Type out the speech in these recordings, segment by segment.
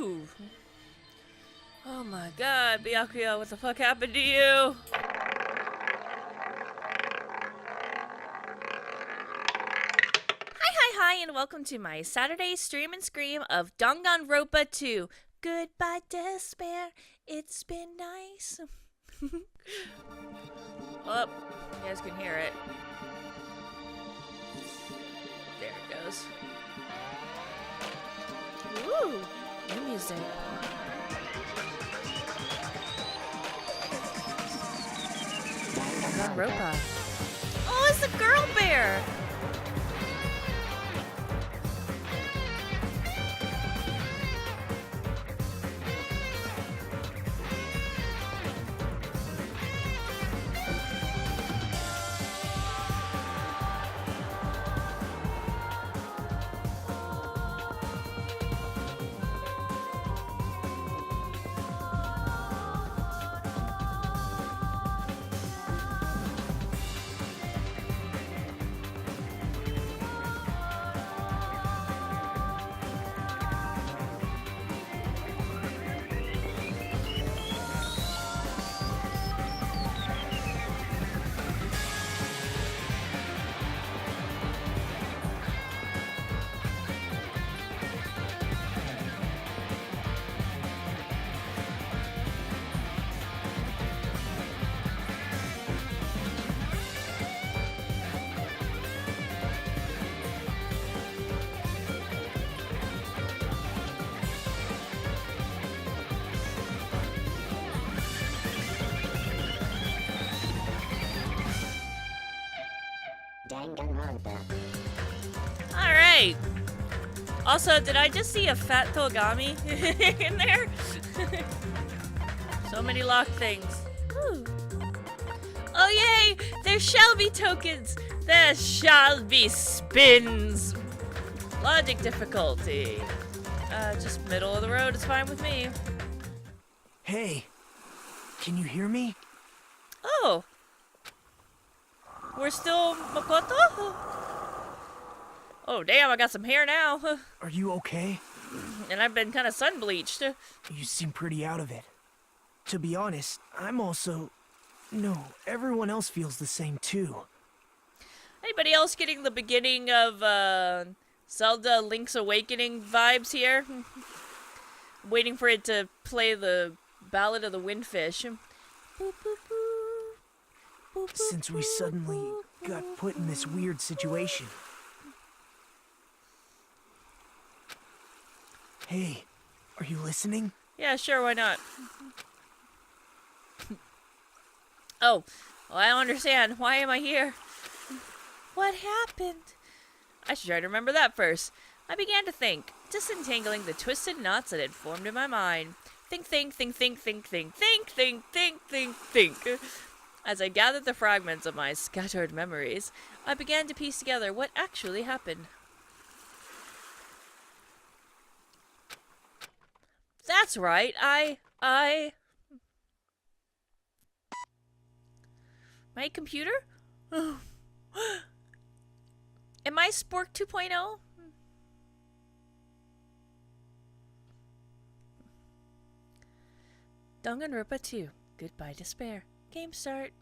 Ooh. Oh my god, Byakuya, what the fuck happened to you? Hi, and welcome to my Saturday stream and scream of Danganronpa 2. Goodbye, despair. It's been nice. Oh, you guys can hear it. There it goes. Ooh, new music. Danganronpa. Oh, it's the girl bear! Alright. Also, did I just see a fat Togami in there? So many locked things. Ooh. Oh yay! There shall be tokens! There shall be spins! Logic difficulty. Just middle of the road is fine with me. Hey, can you hear me? Oh. We're still Makoto? Oh damn, I got some hair now. Are you okay? And I've been kind of sun bleached. You seem pretty out of it. To be honest, I'm also... No, everyone else feels the same too. Anybody else getting the beginning of Zelda Link's Awakening vibes here? Waiting for it to play the Ballad of the Windfish. Since we suddenly got put in this weird situation. Hey, are you listening? Yeah, sure, why not? Oh, well, I don't understand. Why am I here? What happened? I should try to remember that first. I began to think, disentangling the twisted knots that had formed in my mind. Think. As I gathered the fragments of my scattered memories, I began to piece together what actually happened. That's right, My computer? Am I Spork 2.0? Danganronpa 2. Goodbye despair. Game start.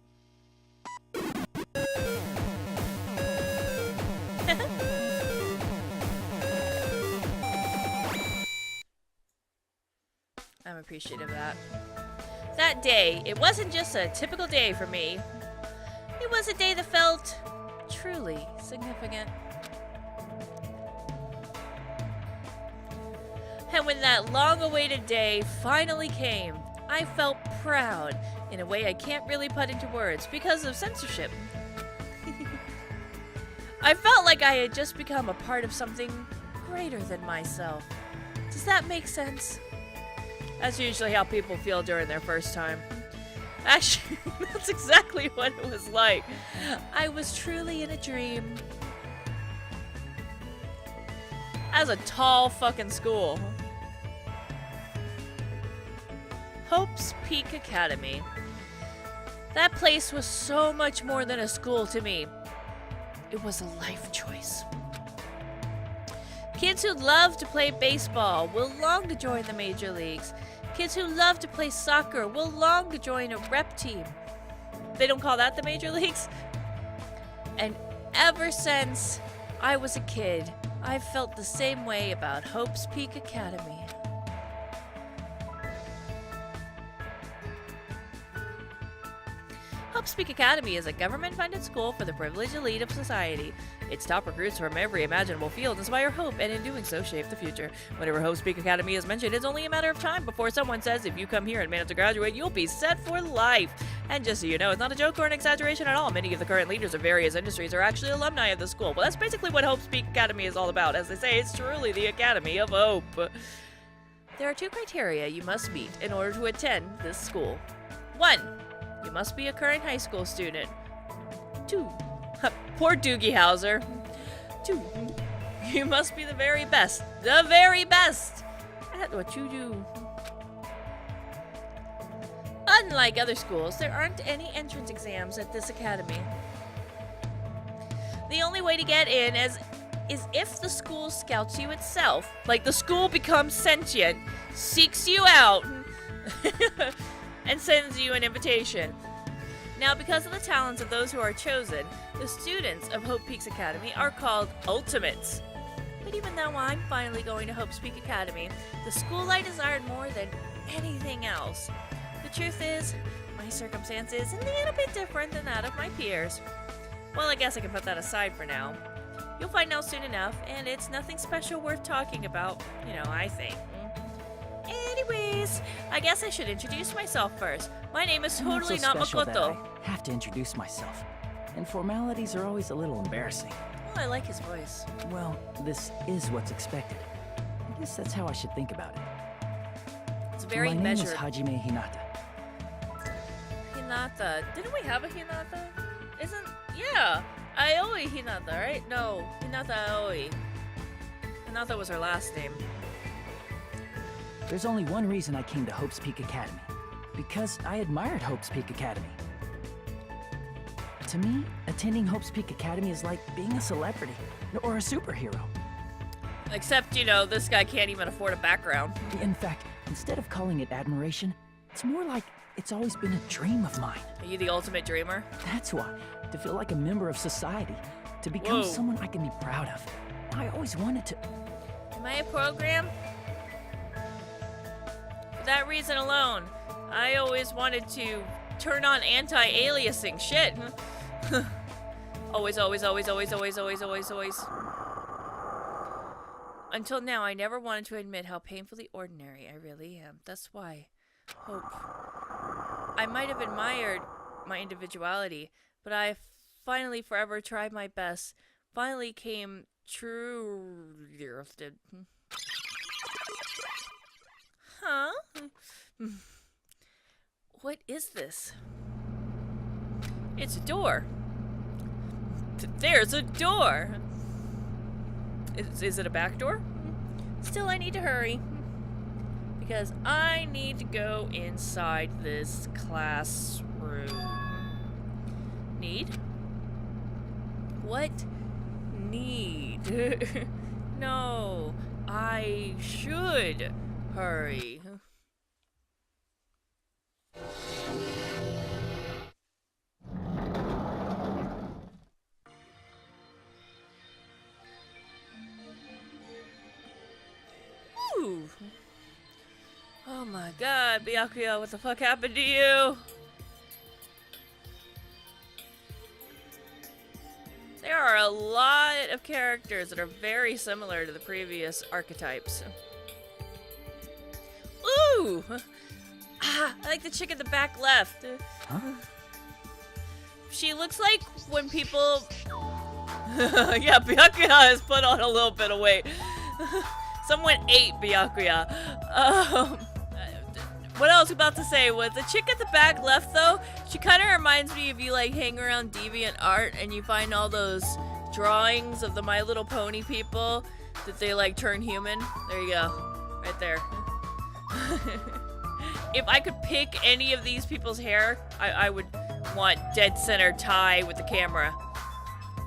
I'm appreciative of that. That day, it wasn't just a typical day for me. It was a day that felt truly significant. And when that long-awaited day finally came, I felt proud in a way I can't really put into words because of censorship. I felt like I had just become a part of something greater than myself. Does that make sense? That's usually how people feel during their first time. Actually, that's exactly what it was like. I was truly in a dream. As a tall fucking school. Hope's Peak Academy. That place was so much more than a school to me. It was a life choice. Kids who love to play baseball will long to join the major leagues. Kids who love to play soccer will long to join a rep team. They don't call that the major leagues? And ever since I was a kid, I've felt the same way about Hope's Peak Academy. Hope's Peak Academy is a government-funded school for the privileged elite of society. Its top recruits from every imaginable field inspire hope, and in doing so, shape the future. Whenever Hope's Peak Academy is mentioned, it's only a matter of time before someone says, if you come here and manage to graduate, you'll be set for life. And just so you know, it's not a joke or an exaggeration at all. Many of the current leaders of various industries are actually alumni of the school. Well, that's basically what Hope's Peak Academy is all about. As they say, it's truly the Academy of Hope. There are 2 criteria you must meet in order to attend this school. 1. You must be a current high school student. 2. Poor Doogie Howser. 2. You must be the very best at what you do. Unlike other schools, there aren't any entrance exams at this academy. The only way to get in is if the school scouts you itself, like the school becomes sentient, seeks you out, and sends you an invitation. Now, because of the talents of those who are chosen, the students of Hope Peaks Academy are called Ultimates. But even though I'm finally going to Hope's Peak Academy, the school I desired more than anything else. The truth is, my circumstances are a little bit different than that of my peers. Well, I guess I can put that aside for now. You'll find out soon enough, and it's nothing special worth talking about, I think. Anyways, I guess I should introduce myself first. My name is totally not Makoto. I have to introduce myself, and formalities are always a little embarrassing. Oh, I like his voice. Well, this is what's expected. I guess that's how I should think about it. It's very My name measured. is Hajime Hinata. Hinata. Didn't we have a Hinata? Yeah. Aoi Hinata, right? No, Hinata Aoi. Hinata was her last name. There's only one reason I came to Hope's Peak Academy. Because I admired Hope's Peak Academy. To me, attending Hope's Peak Academy is like being a celebrity or a superhero. Except, this guy can't even afford a background. In fact, instead of calling it admiration, it's more like it's always been a dream of mine. Are you the ultimate dreamer? That's why. To feel like a member of society. To become someone I can be proud of. I always wanted to... Am I a program? For that reason alone, I always wanted to turn on anti-aliasing. Shit. Always. Until now, I never wanted to admit how painfully ordinary I really am. That's why. Hope. I might have admired my individuality, but I finally forever tried my best. Finally came true. Huh? What is this? It's a door. There's a door. Is it a back door? Still, I need to hurry. Because I need to go inside this classroom. Need? What? Need? No, I should hurry. Ooh. Oh my god, Byakuya, what the fuck happened to you? There are a lot of characters that are very similar to the previous archetypes. Ooh! I like the chick at the back left. Huh? She looks like when people... Yeah, Byakuya has put on a little bit of weight. Someone ate Byakuya. What I was about to say was the chick at the back left, though, she kind of reminds me of you, like, hang around DeviantArt and you find all those drawings of the My Little Pony people that they, like, turn human. There you go. Right there. If I could pick any of these people's hair, I would want dead center tie with the camera.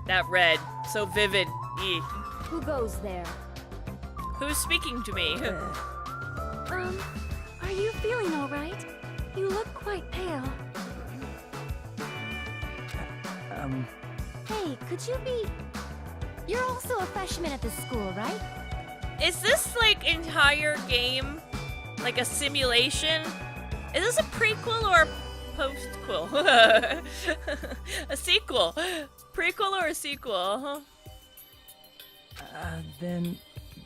That red. So vivid. Eek. Who goes there? Who's speaking to me? Are you feeling all right? You look quite pale. Hey, could you be... You're also a freshman at this school, right? Is this, like, entire game, like, a simulation? Is this a prequel or a post-quel? A sequel. Prequel or a sequel? Then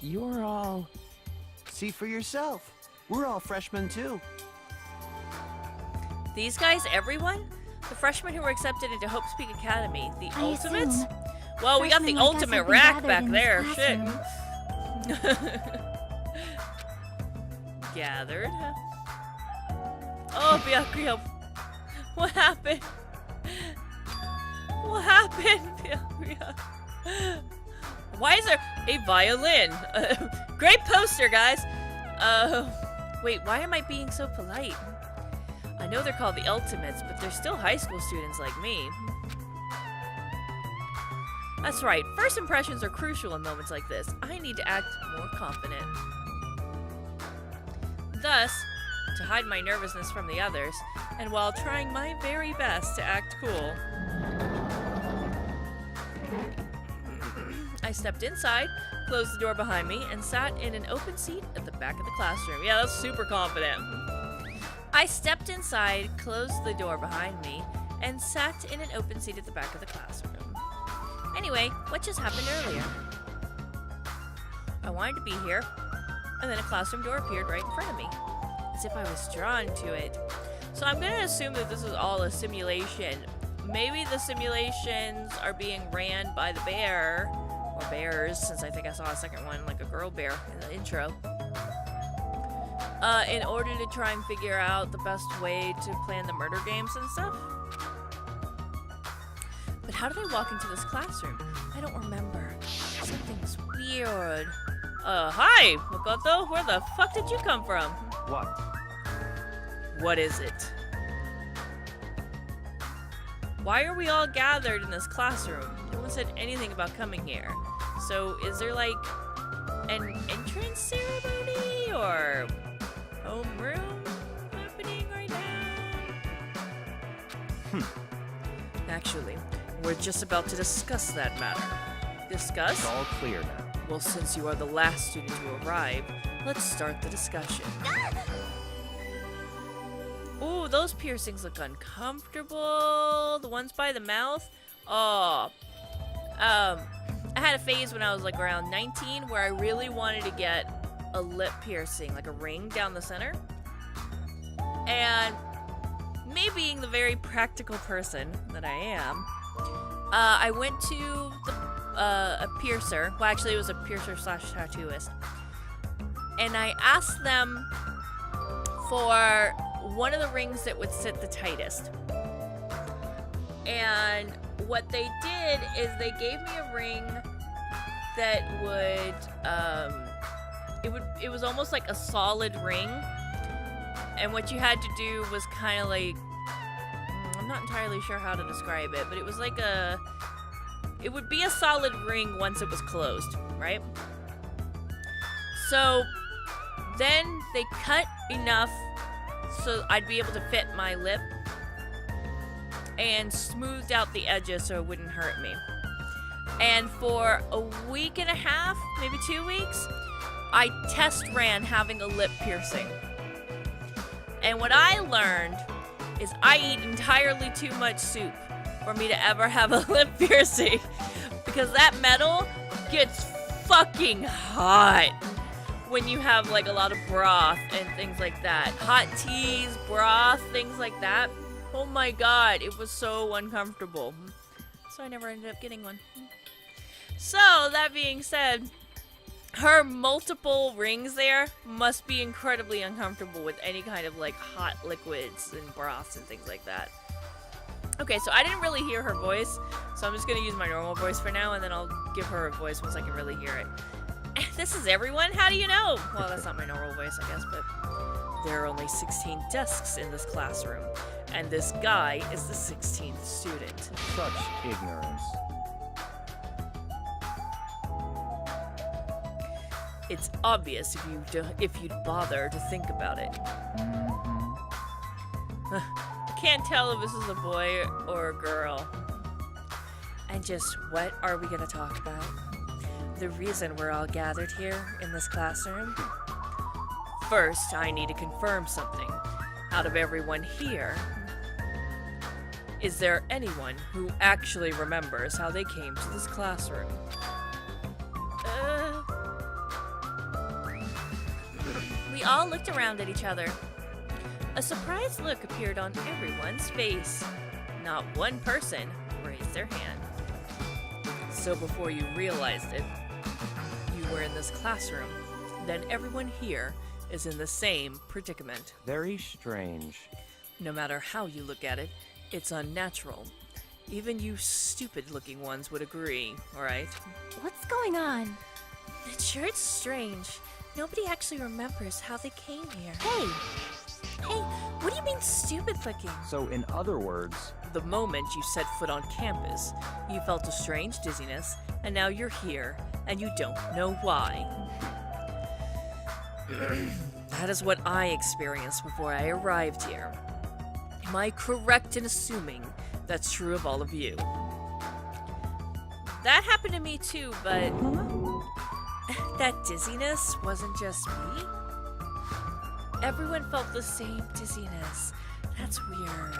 you're all... See for yourself. We're all freshmen too. These guys, everyone? The freshmen who were accepted into Hope Peak Academy. The I Ultimates? assume Well, we got the freshmen like us ultimate have been rack gathered back in this there. Shit. classroom. Gathered. Oh, Byakuya. What happened? What happened, Byakuya? Why is there a violin? Great poster, guys. Wait, why am I being so polite? I know they're called the Ultimates, but they're still high school students like me. That's right, first impressions are crucial in moments like this. I need to act more confident. Thus, to hide my nervousness from the others, and while trying my very best to act cool, I stepped inside, closed the door behind me, and sat in an open seat at the back of the classroom. Yeah, that's super confident. I stepped inside, closed the door behind me, and sat in an open seat at the back of the classroom. Anyway, what just happened earlier? I wanted to be here, and then a classroom door appeared right in front of me, as if I was drawn to it. So I'm gonna assume that this is all a simulation. Maybe the simulations are being ran by the bear, or bears, since I think I saw a second one, like a girl bear in the intro. In order to try and figure out the best way to plan the murder games and stuff. But how did I walk into this classroom? I don't remember. Something's weird. Hi, Makoto. Where the fuck did you come from? What? What is it? Why are we all gathered in this classroom? No one said anything about coming here. So is there like an entrance ceremony or homeroom happening right now? Actually, we're just about to discuss that matter. Discuss? It's all clear now. Well, since you are the last student to arrive, let's start the discussion. Ooh, those piercings look uncomfortable. The ones by the mouth. Oh. I had a phase when I was like around 19 where I really wanted to get a lip piercing, like a ring down the center. And me being the very practical person that I am, I went to a piercer. Well, actually, it was a piercer slash tattooist. And I asked them for one of the rings that would sit the tightest. And what they did is they gave me a ring that would, it was almost like a solid ring. And what you had to do was kind of like, I'm not entirely sure how to describe it, but it was like it would be a solid ring once it was closed, right? So then they cut enough so I'd be able to fit my lip and smoothed out the edges so it wouldn't hurt me. And for a week and a half, maybe 2 weeks, I test ran having a lip piercing. And what I learned is I eat entirely too much soup for me to ever have a lip piercing, because that metal gets fucking hot when you have like a lot of broth and things like that. Hot teas, broth, things like that. Oh my god, it was so uncomfortable. So I never ended up getting one. So, that being said, her multiple rings there must be incredibly uncomfortable with any kind of like hot liquids and broths and things like that. Okay, so I didn't really hear her voice, so I'm just gonna use my normal voice for now, and then I'll give her a voice once I can really hear it. This is everyone? How do you know? Well, that's not my normal voice, I guess, but there are only 16 desks in this classroom, and this guy is the 16th student. Such ignorance. It's obvious if you'd bother to think about it. I can't tell if this is a boy or a girl. And just what are we gonna talk about? The reason we're all gathered here in this classroom? First, I need to confirm something. Out of everyone here, is there anyone who actually remembers how they came to this classroom? We all looked around at each other. A surprised look appeared on everyone's face. Not one person raised their hand. So before you realized it, you were in this classroom. Then everyone here is in the same predicament. Very strange. No matter how you look at it, it's unnatural. Even you stupid-looking ones would agree, right? What's going on? Sure, it's strange. Nobody actually remembers how they came here. Hey! Hey, what do you mean stupid-looking? So in other words, The moment you set foot on campus, you felt a strange dizziness, and now you're here, and you don't know why. That is what I experienced before I arrived here. Am I correct in assuming that's true of all of you? That happened to me too, but that dizziness wasn't just me. Everyone felt the same dizziness. That's weird.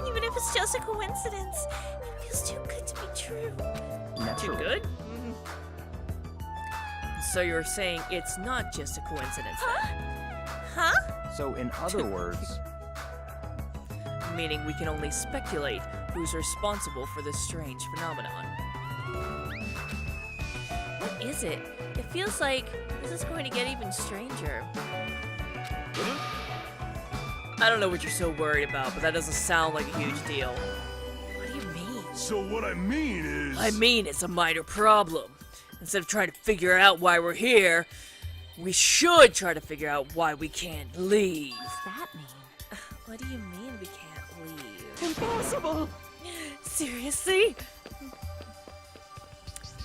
Even if it's just a coincidence, it feels too good to be true. Too naturally. good? So you're saying it's not just a coincidence? Huh? So in other words, Meaning we can only speculate who's responsible for this strange phenomenon. What is it? It feels like this is going to get even stranger. I don't know what you're so worried about, but that doesn't sound like a huge deal. What do you mean? So what I mean is... I mean it's a minor problem. Instead of trying to figure out why we're here, we should try to figure out why we can't leave. What's that mean? What do you mean we can't leave? Impossible! Seriously?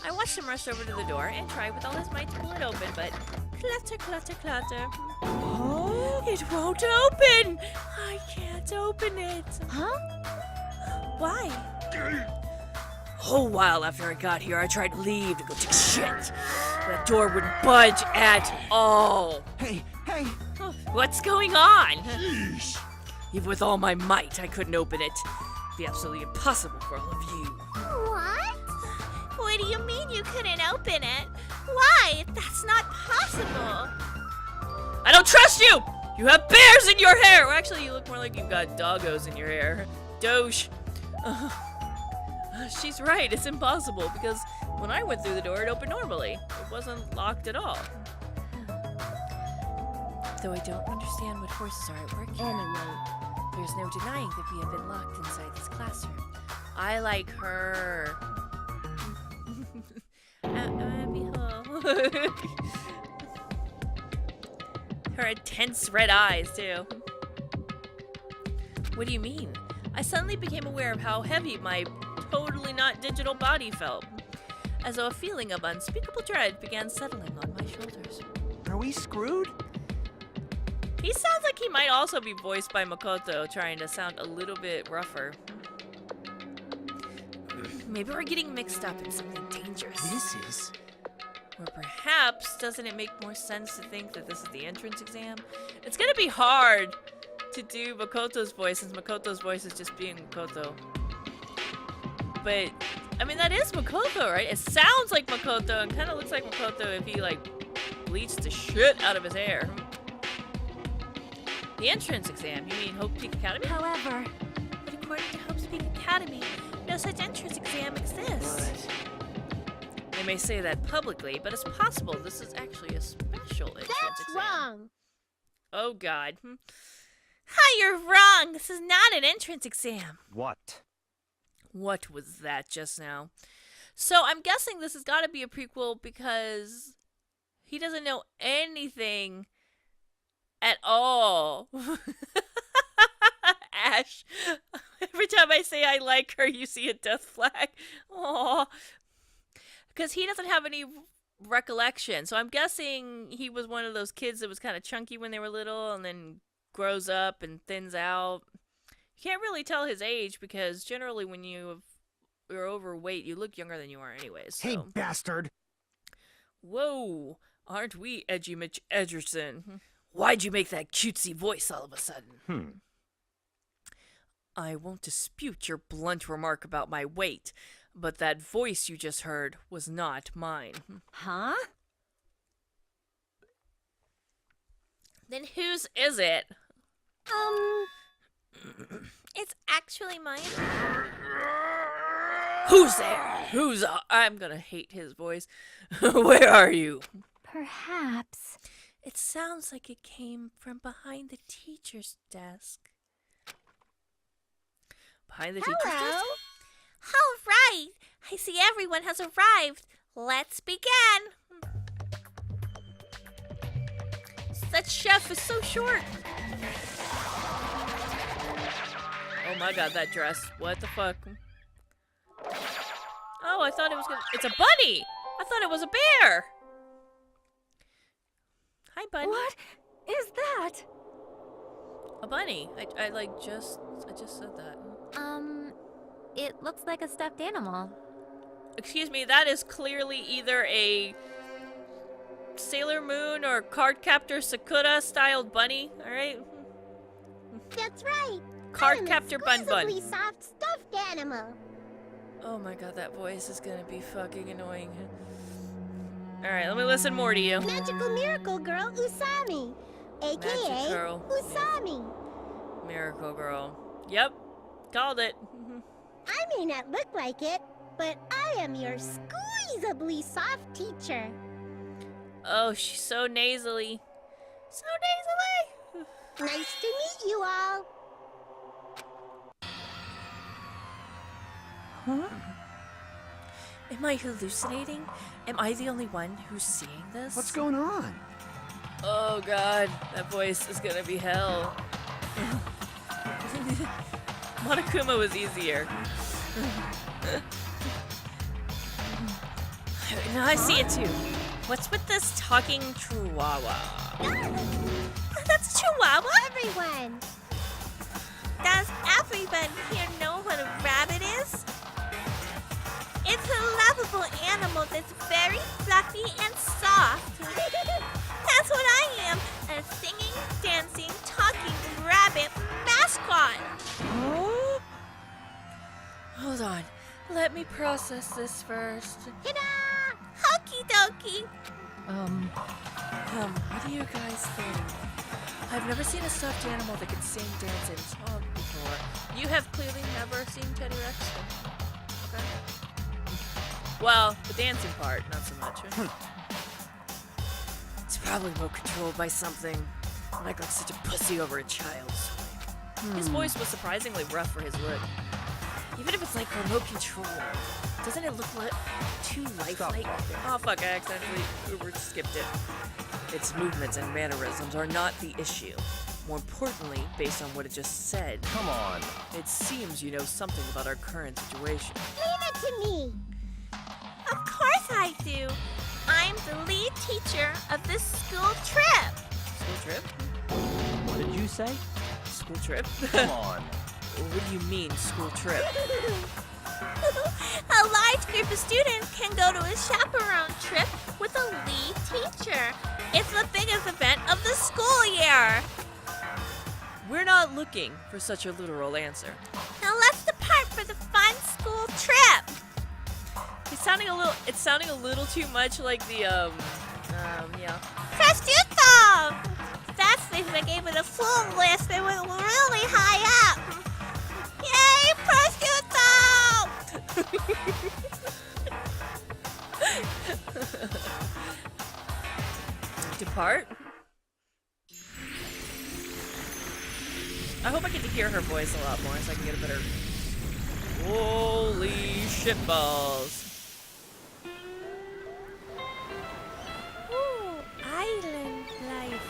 I watched him rush over to the door and try with all his might to pull it open, but clatter, clatter, clatter. Huh? It won't open! I can't open it. Huh? Why? A whole while after I got here, I tried to leave to go take a shit. That door wouldn't budge at all. Hey! What's going on? Sheesh. Even with all my might, I couldn't open it. It'd be absolutely impossible for all of you. What? What do you mean you couldn't open it? Why? That's not possible. I don't trust you! You have bears in your hair! Or actually, you look more like you've got doggos in your hair. Doge. She's right, it's impossible, because when I went through the door, it opened normally. It wasn't locked at all. Though I don't understand what forces are at work here. Anyway, There's no denying that we have been locked inside this classroom. I like her. Her intense red eyes, too. What do you mean? I suddenly became aware of how heavy my totally not digital body felt, as though a feeling of unspeakable dread began settling on my shoulders. Are we screwed? He sounds like he might also be voiced by Makoto, trying to sound a little bit rougher. Maybe we're getting mixed up in something dangerous. This is... Or perhaps, doesn't it make more sense to think that this is the entrance exam? It's gonna be hard to do Makoto's voice, since Makoto's voice is just being Makoto. But, I mean, that is Makoto, right? It sounds like Makoto and kind of looks like Makoto if he, like, bleached the shit out of his hair. The entrance exam, you mean Hope Peak Academy? however, But according to Hope's Peak Academy, no such entrance exam exists. They may say that publicly, but it's possible this is actually a special entrance that's exam. wrong. Oh, God. Hi, you're wrong. This is not an entrance exam. what? What was that just now? So I'm guessing this has got to be a prequel because he doesn't know anything at all. Ash. Every time I say I like her, you see a death flag. Aww. Because he doesn't have any recollection. So I'm guessing he was one of those kids that was kind of chunky when they were little and then grows up and thins out. You can't really tell his age because generally when you're overweight, you look younger than you are anyways. So. Hey, bastard! Whoa, aren't we edgy Mitch Edgerton? Why'd you make that cutesy voice all of a sudden? I won't dispute your blunt remark about my weight, but that voice you just heard was not mine. Huh? Then whose is it? It's actually mine. Who's there? I'm gonna hate his voice. Where are you? Perhaps. It sounds like it came from behind the teacher's desk. Behind the teacher's desk? All right. I see everyone has arrived. Let's begin. That chef is so short. Oh my god, that dress. What the fuck? Oh, I thought it was gonna... It's a bunny! I thought it was a bear! Hi, bunny. What is that? A bunny. I just said that. It looks like a stuffed animal. Excuse me, that is clearly either a Sailor Moon or Cardcaptor Sakura styled bunny, alright? That's right. Cardcaptor Bun Bun. Exquisitely soft stuffed animal. Oh my god, that voice is gonna be fucking annoying. Alright, let me listen more to you. Magical miracle girl Usami, Magic aka girl. Usami. Miracle Girl. Yep, called it. I may not look like it, but I am your squeezably soft teacher. Oh, she's so nasally. So nasally! Nice to meet you all. Huh? Am I hallucinating? Am I the only one who's seeing this? What's going on? Oh god, that voice is gonna be hell. Monokuma was easier. Now I see it too. What's with this talking chihuahua? That's a chihuahua? Everyone. Does everyone here know what a rabbit is? It's a lovable animal that's very fluffy and soft. That's what I am, a singing, dancing, talking rabbit mascot. Oh? Hold on. Let me process this first. Ta-da! Hokey dokey. What do you guys think? I've never seen a stuffed animal that can sing, dance, and talk before. You have clearly never seen Teddy Rex. Okay. Well, the dancing part, not so much. It's probably remote controlled by something. I act like such a pussy over a child's. His voice was surprisingly rough for his look. Even if it's like remote control, doesn't it look too lifelike? Oh fuck, I accidentally skipped it. Its movements and mannerisms are not the issue. More importantly, based on what it just said, Come on. it seems you know something about our current situation. Leave it to me. Of course I do. I'm the lead teacher of this school trip. School trip? What did you say? School trip? Come on. What do you mean, school trip? A large group of students can go to a chaperone trip with a lead teacher. It's the biggest event of the school year. We're not looking for such a literal answer. Now let's depart for the fun school trip. It's sounding a little too much like the, yeah. Prosciutto! That's if I gave it a full list, it was really high up. Yay, prosciutto! Depart? I hope I get to hear her voice a lot more so I can get a better... Holy shitballs. Ooh, island life.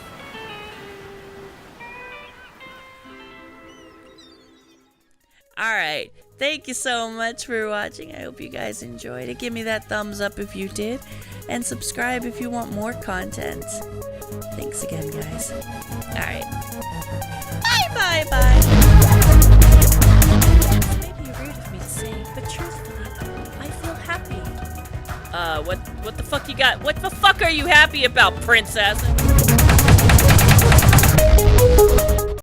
Alright, Thank you so much for watching. I hope you guys enjoyed it. Give me that thumbs up if you did. And subscribe if you want more content. Thanks again, guys. Alright. Bye, bye, bye. This may be rude of me to say, but truthfully, I feel happy. What the fuck you got? What the fuck are you happy about, princess?